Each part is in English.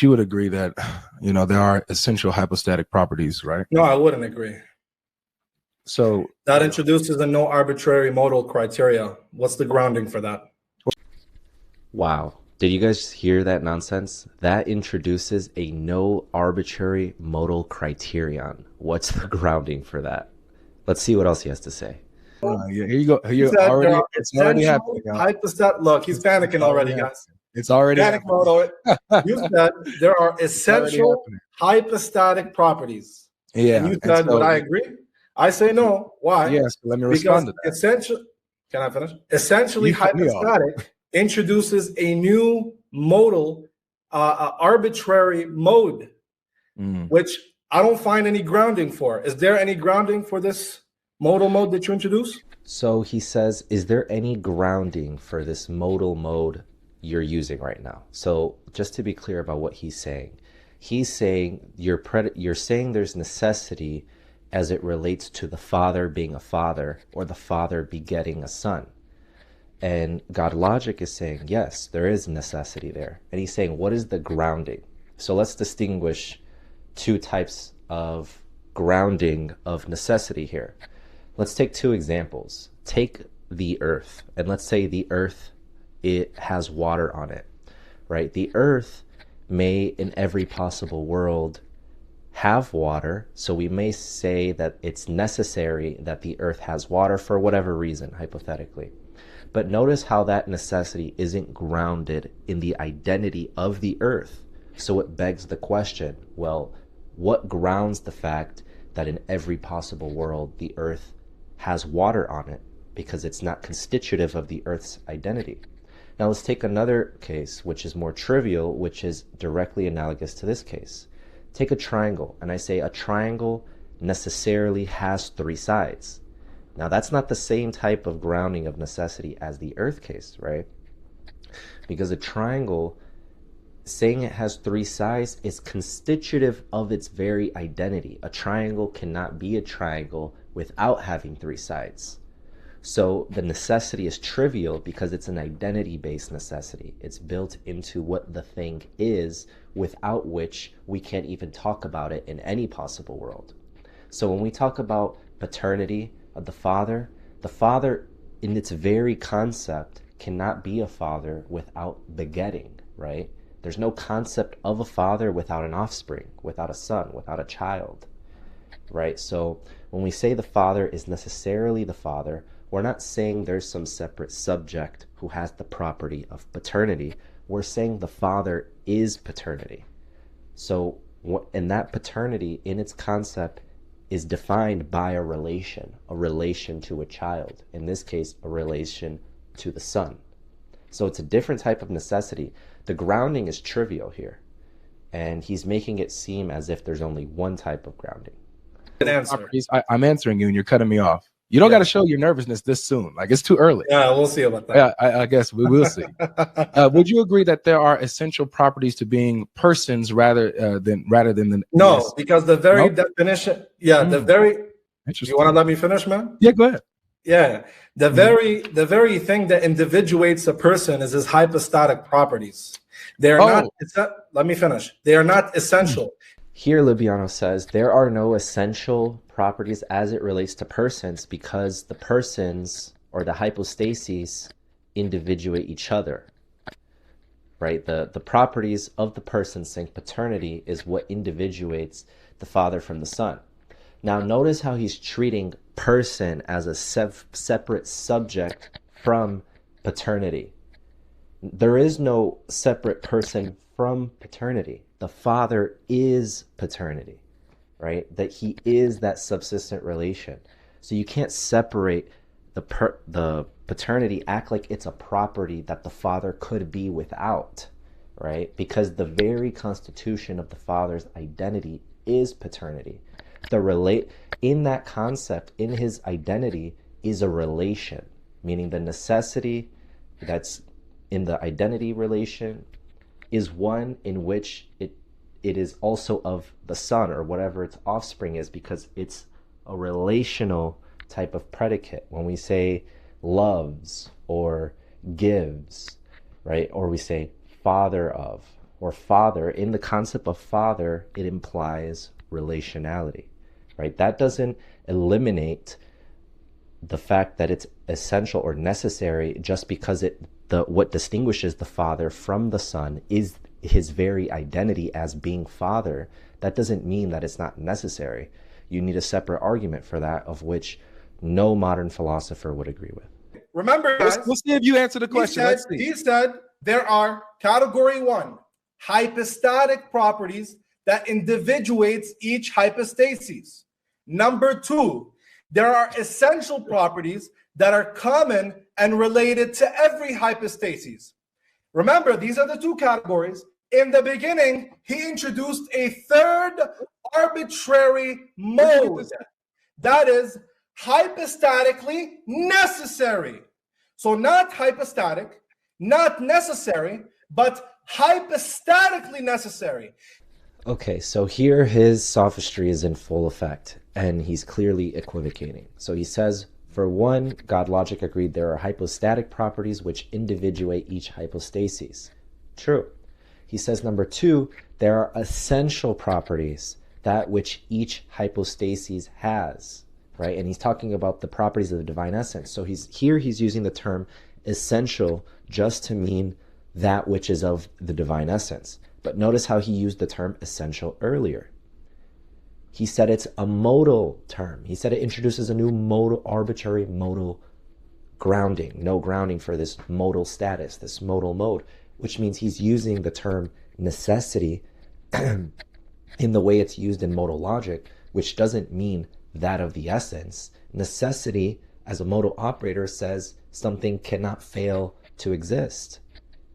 you would agree that, there are essential hypostatic properties, right? No, I wouldn't agree. So that introduces a no arbitrary modal criteria. What's the grounding for that? Wow. Did you guys hear that nonsense? That introduces a no arbitrary modal criterion. What's the grounding for that? Let's see what else he has to say. Yeah, here you go. It's already happening. Look, he's panicking already, guys. It's already happening. You said there are essential hypostatic properties. Yeah. And you said, would I agree? I say no. Why? Yes, let me respond to that. Can I finish? Essentially, hypostatic introduces a new modal, arbitrary mode, which I don't find any grounding for. Is there any grounding for this modal mode that you introduce? So he says, is there any grounding for this modal mode you're using right now? So just to be clear about what he's saying you're saying there's necessity as it relates to the Father being a father or the Father begetting a son. And God logic is saying, yes, there is necessity there. And he's saying, what is the grounding? So let's distinguish two types of grounding of necessity here. Let's take two examples. Take the earth, and let's say the earth, it has water on it, right? The earth may, in every possible world, have water, so we may say that it's necessary that the earth has water for whatever reason, hypothetically. But notice how that necessity isn't grounded in the identity of the earth. So it begs the question, well, what grounds the fact that in every possible world the earth has water on it? Because it's not constitutive of the earth's identity. Now let's take another case, which is more trivial, which is directly analogous to this case. Take a triangle, and I say a triangle necessarily has three sides. Now that's not the same type of grounding of necessity as the earth case, right? Because a triangle, saying it has three sides, is constitutive of its very identity. A triangle cannot be a triangle without having three sides. So the necessity is trivial because it's an identity-based necessity. It's built into what the thing is, without which we can't even talk about it in any possible world. So when we talk about paternity of the Father in its very concept cannot be a father without begetting, right? There's no concept of a father without an offspring, without a son, without a child, right? So when we say the Father is necessarily the Father, we're not saying there's some separate subject who has the property of paternity. We're saying the Father is paternity. So, and that paternity in its concept is defined by a relation to a child. In this case, a relation to the Son. So it's a different type of necessity. The grounding is trivial here. And he's making it seem as if there's only one type of grounding. I'm answering you and you're cutting me off. You don't got to show your nervousness this soon. Like, it's too early. Yeah, we'll see about that. Yeah, I guess we will see. Would you agree that there are essential properties to being persons rather than the? No, yes. Because the very definition. Yeah, the very. You want to let me finish, man? Yeah, go ahead. Yeah, the very thing that individuates a person is his hypostatic properties. They are not. Let me finish. They are not essential. Here, Libiano says there are no essential properties as it relates to persons because the persons or the hypostases individuate each other, right? The properties of the person, saying paternity, is what individuates the Father from the Son. Now, notice how he's treating person as a separate subject from paternity. There is no separate person from paternity. The Father is paternity, right? That he is that subsistent relation. So you can't separate the paternity, act like it's a property that the Father could be without, right? Because the very constitution of the Father's identity is paternity. In that concept, in his identity, is a relation, meaning the necessity that's in the identity relation is one in which it is also of the Son or whatever its offspring is, because it's a relational type of predicate. When we say loves or gives, right? Or we say father of, or father, in the concept of father, it implies relationality, right? That doesn't eliminate the fact that it's essential or necessary just because what distinguishes the father from the son is his very identity as being father. That doesn't mean that it's not necessary. You need a separate argument for that, of which no modern philosopher would agree with. Remember, guys, we'll see if you answer the question. He said there are category 1, hypostatic properties that individuates each hypostasis. Number 2, there are essential properties that are common and related to every hypostasis. Remember, these are the 2 categories. In the beginning, he introduced a third arbitrary mode that is hypostatically necessary. So not hypostatic, not necessary, but hypostatically necessary. Okay, so here his sophistry is in full effect, and he's clearly equivocating. So he says, for one, God logic agreed there are hypostatic properties which individuate each hypostasis. True. He says, number 2, there are essential properties, that which each hypostasis has, right? And he's talking about the properties of the divine essence. So he's using the term essential just to mean that which is of the divine essence. But notice how he used the term essential earlier. He said it's a modal term. He said it introduces a new modal, arbitrary modal grounding, no grounding for this modal status, this modal mode, which means he's using the term necessity in the way it's used in modal logic, which doesn't mean that of the essence. Necessity, as a modal operator, says something cannot fail to exist,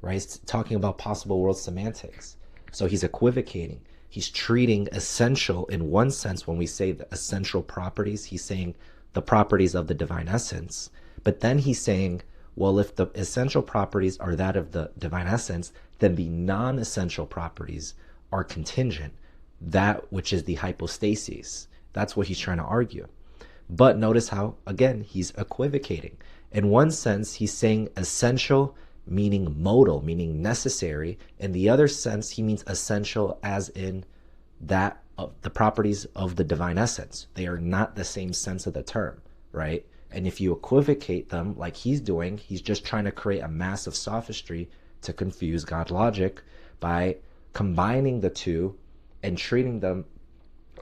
right? It's talking about possible world semantics. So he's equivocating. He's treating essential in one sense. When we say the essential properties, he's saying the properties of the divine essence. But then he's saying, well, if the essential properties are that of the divine essence, then the non-essential properties are contingent, that which is the hypostasis. That's what he's trying to argue. But notice how, again, he's equivocating. In one sense, he's saying essential, meaning modal, meaning necessary. In the other sense, he means essential as in that of the properties of the divine essence. They are not the same sense of the term, right? And if you equivocate them like he's doing, he's just trying to create a massive sophistry to confuse God logic by combining the two and treating them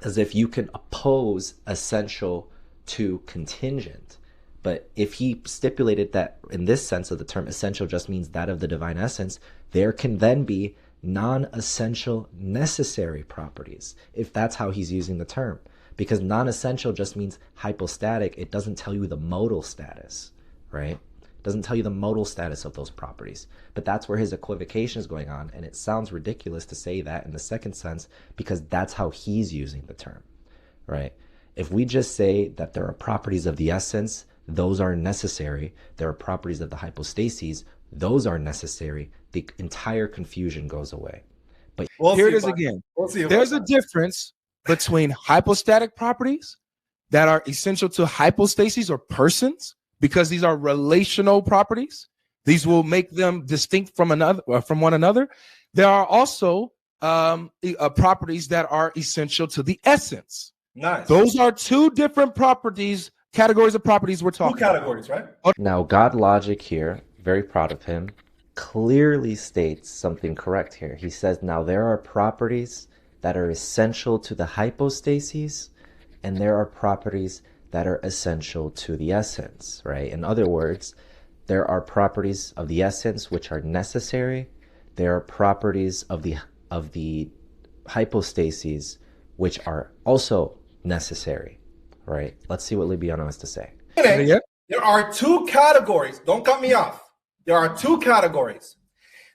as if you can oppose essential to contingent. But if he stipulated that in this sense of the term, essential just means that of the divine essence, there can then be non-essential necessary properties, if that's how he's using the term. Because non-essential just means hypostatic. It doesn't tell you the modal status, right? It doesn't tell you the modal status of those properties. But that's where his equivocation is going on. And it sounds ridiculous to say that in the second sense, because that's how he's using the term, right? If we just say that there are properties of the essence, those are necessary. There are properties of the hypostases, those are necessary. The entire confusion goes away. But here it is again. There's a difference between hypostatic properties that are essential to hypostases or persons, because these are relational properties. These will make them distinct from one another. There are also properties that are essential to the essence. Nice. Those are 2 different properties, categories of properties we're talking 2 categories, about. Right? Now, God logic here, very proud of him, clearly states something correct here. He says, now there are properties that are essential to the hypostases, and there are properties that are essential to the essence, right? In other words, there are properties of the essence which are necessary. There are properties of the hypostases which are also necessary, right? Let's see what Libiano has to say. There are 2 categories. Don't cut me off. There are 2 categories.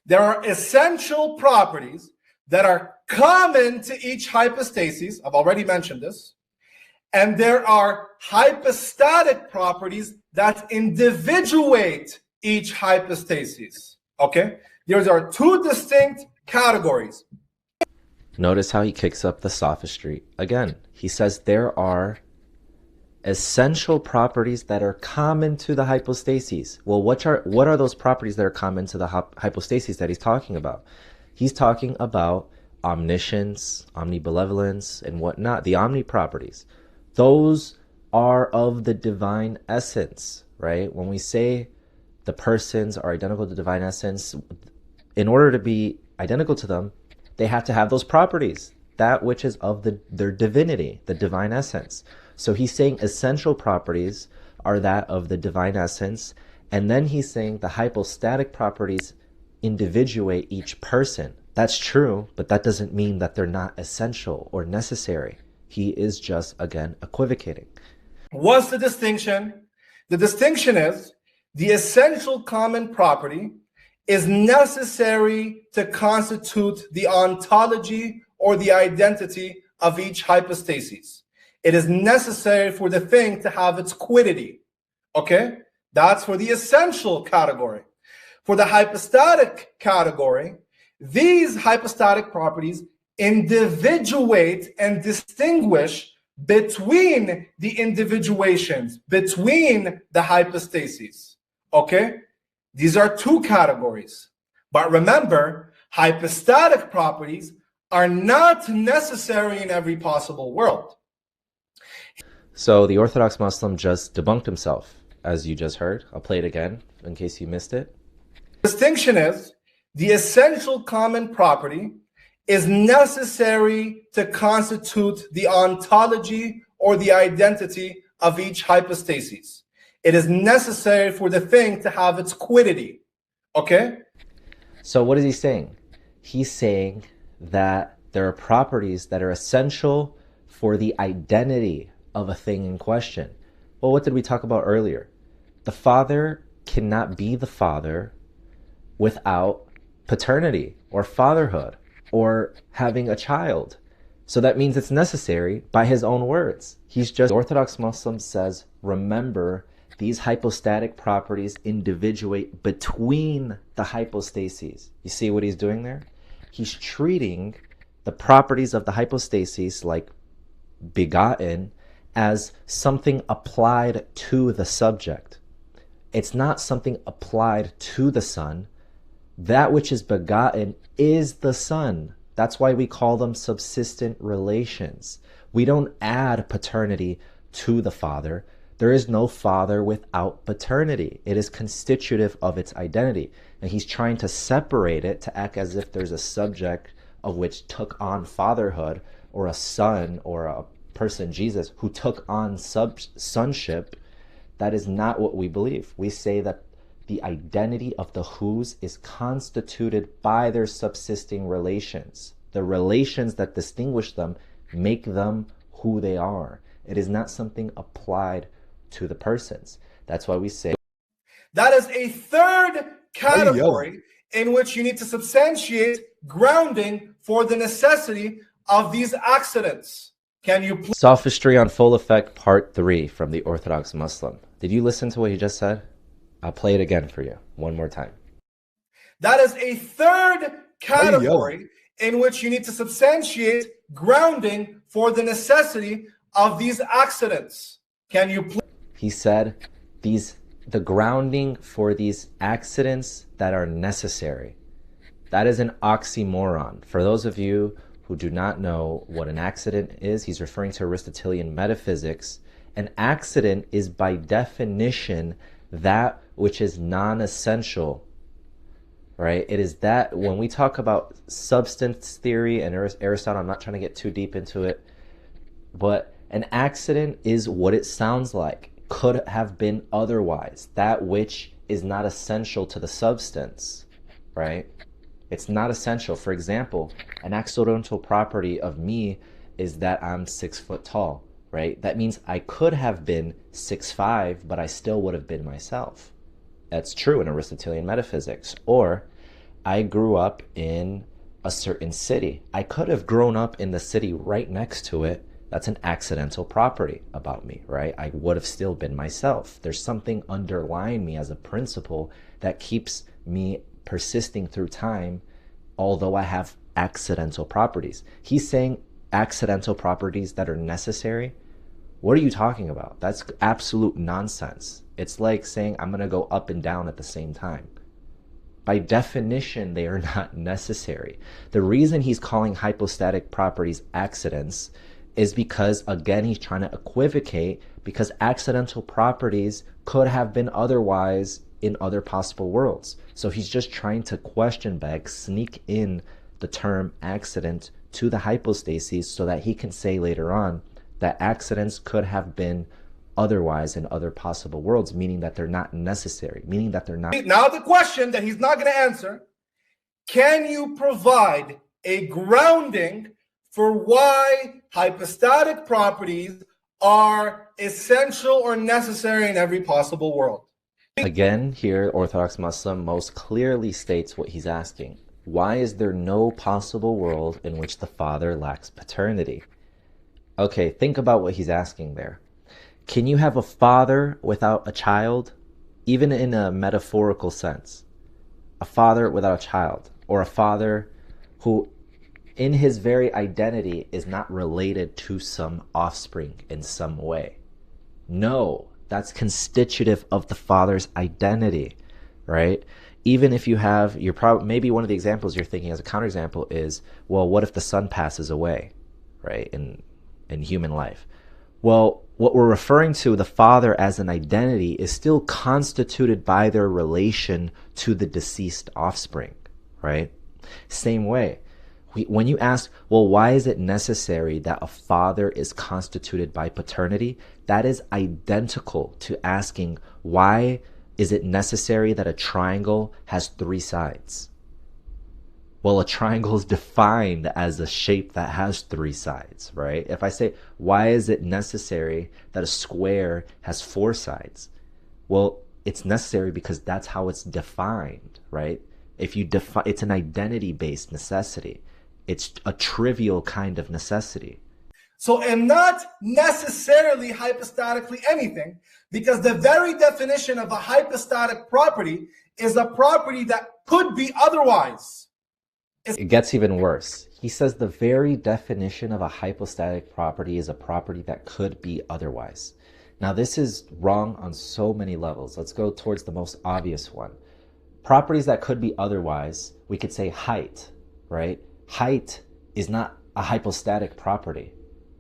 There are essential properties that are common to each hypostasis. I've already mentioned this. And there are hypostatic properties that individuate each hypostasis. Okay? These are 2 distinct categories. Notice how he kicks up the sophistry. Again, he says there are essential properties that are common to the hypostases. Well, what are those properties that are common to the hypostases that he's talking about? He's talking about omniscience, omnibenevolence, and whatnot, the omni properties. Those are of the divine essence, right? When we say the persons are identical to divine essence, in order to be identical to them, they have to have those properties, that which is of their divinity, the divine essence. So he's saying essential properties are that of the divine essence, and then he's saying the hypostatic properties individuate each person. That's true, but that doesn't mean that they're not essential or necessary. He is just, again, equivocating. What's the distinction? The distinction is the essential common property is necessary to constitute the ontology or the identity of each hypostasis. It is necessary for the thing to have its quiddity. Okay? That's for the essential category. For the hypostatic category, these hypostatic properties individuate and distinguish between the individuations, between the hypostases. Okay? These are two categories. But remember, hypostatic properties are not necessary in every possible world. So the Orthodox Muslim just debunked himself, as you just heard. I'll play it again in case you missed it. The distinction is the essential common property is necessary to constitute the ontology or the identity of each hypostasis. It is necessary for the thing to have its quiddity. Okay? So what is he saying? He's saying that there are properties that are essential for the identity of a thing in question. Well, what did we talk about earlier? The father cannot be the father without paternity or fatherhood or having a child. So that means it's necessary by his own words. He's just, Orthodox Muslim says, remember, these hypostatic properties individuate between the hypostases. You see what he's doing there? He's treating the properties of the hypostases, like begotten, as something applied to the subject. It's not something applied to the Son. That which is begotten is the Son. That's why we call them subsistent relations. We don't add paternity to the Father. There is no Father without paternity. It is constitutive of its identity. And he's trying to separate it to act as if there's a subject of which took on fatherhood, or a son or a person, Jesus, who took on sonship. That is not what we believe. We say that the identity of the whos is constituted by their subsisting relations. The relations that distinguish them make them who they are. It is not something applied to the persons. That's why we say that is a third category in which you need to substantiate grounding for the necessity of these accidents. Can you please? Sophistry on Full Effect Part 3 from the Orthodox Muslim. Did you listen to what he just said? I'll play it again for you one more time. That is a third category in which you need to substantiate grounding for the necessity of these accidents. Can you please? He said the grounding for these accidents that are necessary. That is an oxymoron. For those of you who do not know what an accident is, he's referring to Aristotelian metaphysics. An accident is by definition that which is non-essential, right? It is that when we talk about substance theory and Aristotle, I'm not trying to get too deep into it, but an accident is what it sounds like. Could have been otherwise. That which is not essential to the substance, right? It's not essential. For example, an accidental property of me is that I'm 6 foot tall, right? That means I could have been 6'5", but I still would have been myself. That's true in Aristotelian metaphysics. Or I grew up in a certain city. I could have grown up in the city right next to it. That's an accidental property about me, right? I would have still been myself. There's something underlying me as a principle that keeps me persisting through time, although I have accidental properties. He's saying accidental properties that are necessary. What are you talking about? That's absolute nonsense. It's like saying I'm going to go up and down at the same time. By definition, they are not necessary. The reason he's calling hypostatic properties accidents is because, again, he's trying to equivocate, because accidental properties could have been otherwise in other possible worlds. So he's just trying to question back, sneak in the term accident to the hypostases so that he can say later on that accidents could have been otherwise in other possible worlds, meaning that they're not necessary, meaning that they're not. Now the question that he's not going to answer, can you provide a grounding for why hypostatic properties are essential or necessary in every possible world? Again, here, Orthodox Muslim most clearly states what he's asking. Why is there no possible world in which the father lacks paternity? Okay, think about what he's asking there. Can you have a father without a child? Even in a metaphorical sense. A father without a child. Or a father who, in his very identity, is not related to some offspring in some way. No, that's constitutive of the father's identity, right? Even if you have, maybe one of the examples you're thinking as a counterexample is, well, what if the son passes away, right, in human life? Well, what we're referring to, the father as an identity, is still constituted by their relation to the deceased offspring, right? Same way, when you ask, well, why is it necessary that a father is constituted by paternity? That is identical to asking, why is it necessary that a triangle has 3 sides? Well, a triangle is defined as a shape that has 3 sides, right? If I say, why is it necessary that a square has 4 sides? Well, it's necessary because that's how it's defined, right? If you define, it's an identity-based necessity. It's a trivial kind of necessity. So, and not necessarily hypostatically anything, because the very definition of a hypostatic property is a property that could be otherwise. It gets even worse. He says the very definition of a hypostatic property is a property that could be otherwise. Now, this is wrong on so many levels. Let's go towards the most obvious one. Properties that could be otherwise, we could say height, right? Height is not a hypostatic property,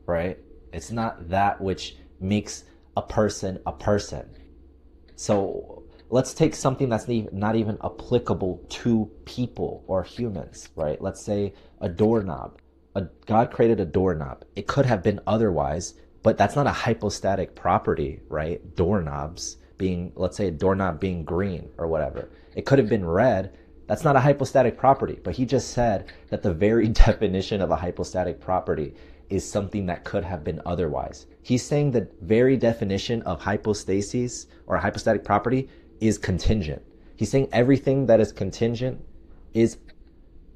right? It's not that which makes a person a person. So let's take something that's not even applicable to people or humans, right? Let's say a doorknob. God created a doorknob. It could have been otherwise, but that's not a hypostatic property, right? Doorknobs being, let's say a doorknob being green or whatever. It could have been red. That's not a hypostatic property, but he just said that the very definition of a hypostatic property is something that could have been otherwise. He's saying the very definition of hypostasis or a hypostatic property is contingent. He's saying everything that is contingent is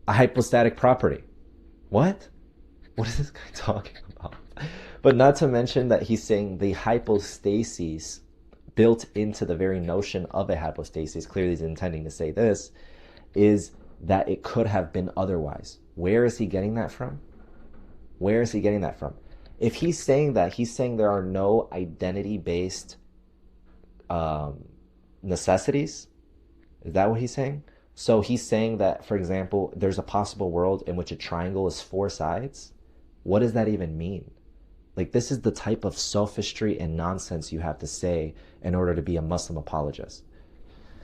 a hypostatic property. What? What is this guy talking about? But not to mention that he's saying the hypostasis built into the very notion of a hypostasis, clearly he's intending to say this, is that it could have been otherwise. Where is he getting that from? Where is he getting that from? If he's saying that, he's saying there are no identity-based necessities. Is that what he's saying? So he's saying that, for example, there's a possible world in which a triangle is 4 sides. What does that even mean? Like, this is the type of sophistry and nonsense you have to say in order to be a Muslim apologist.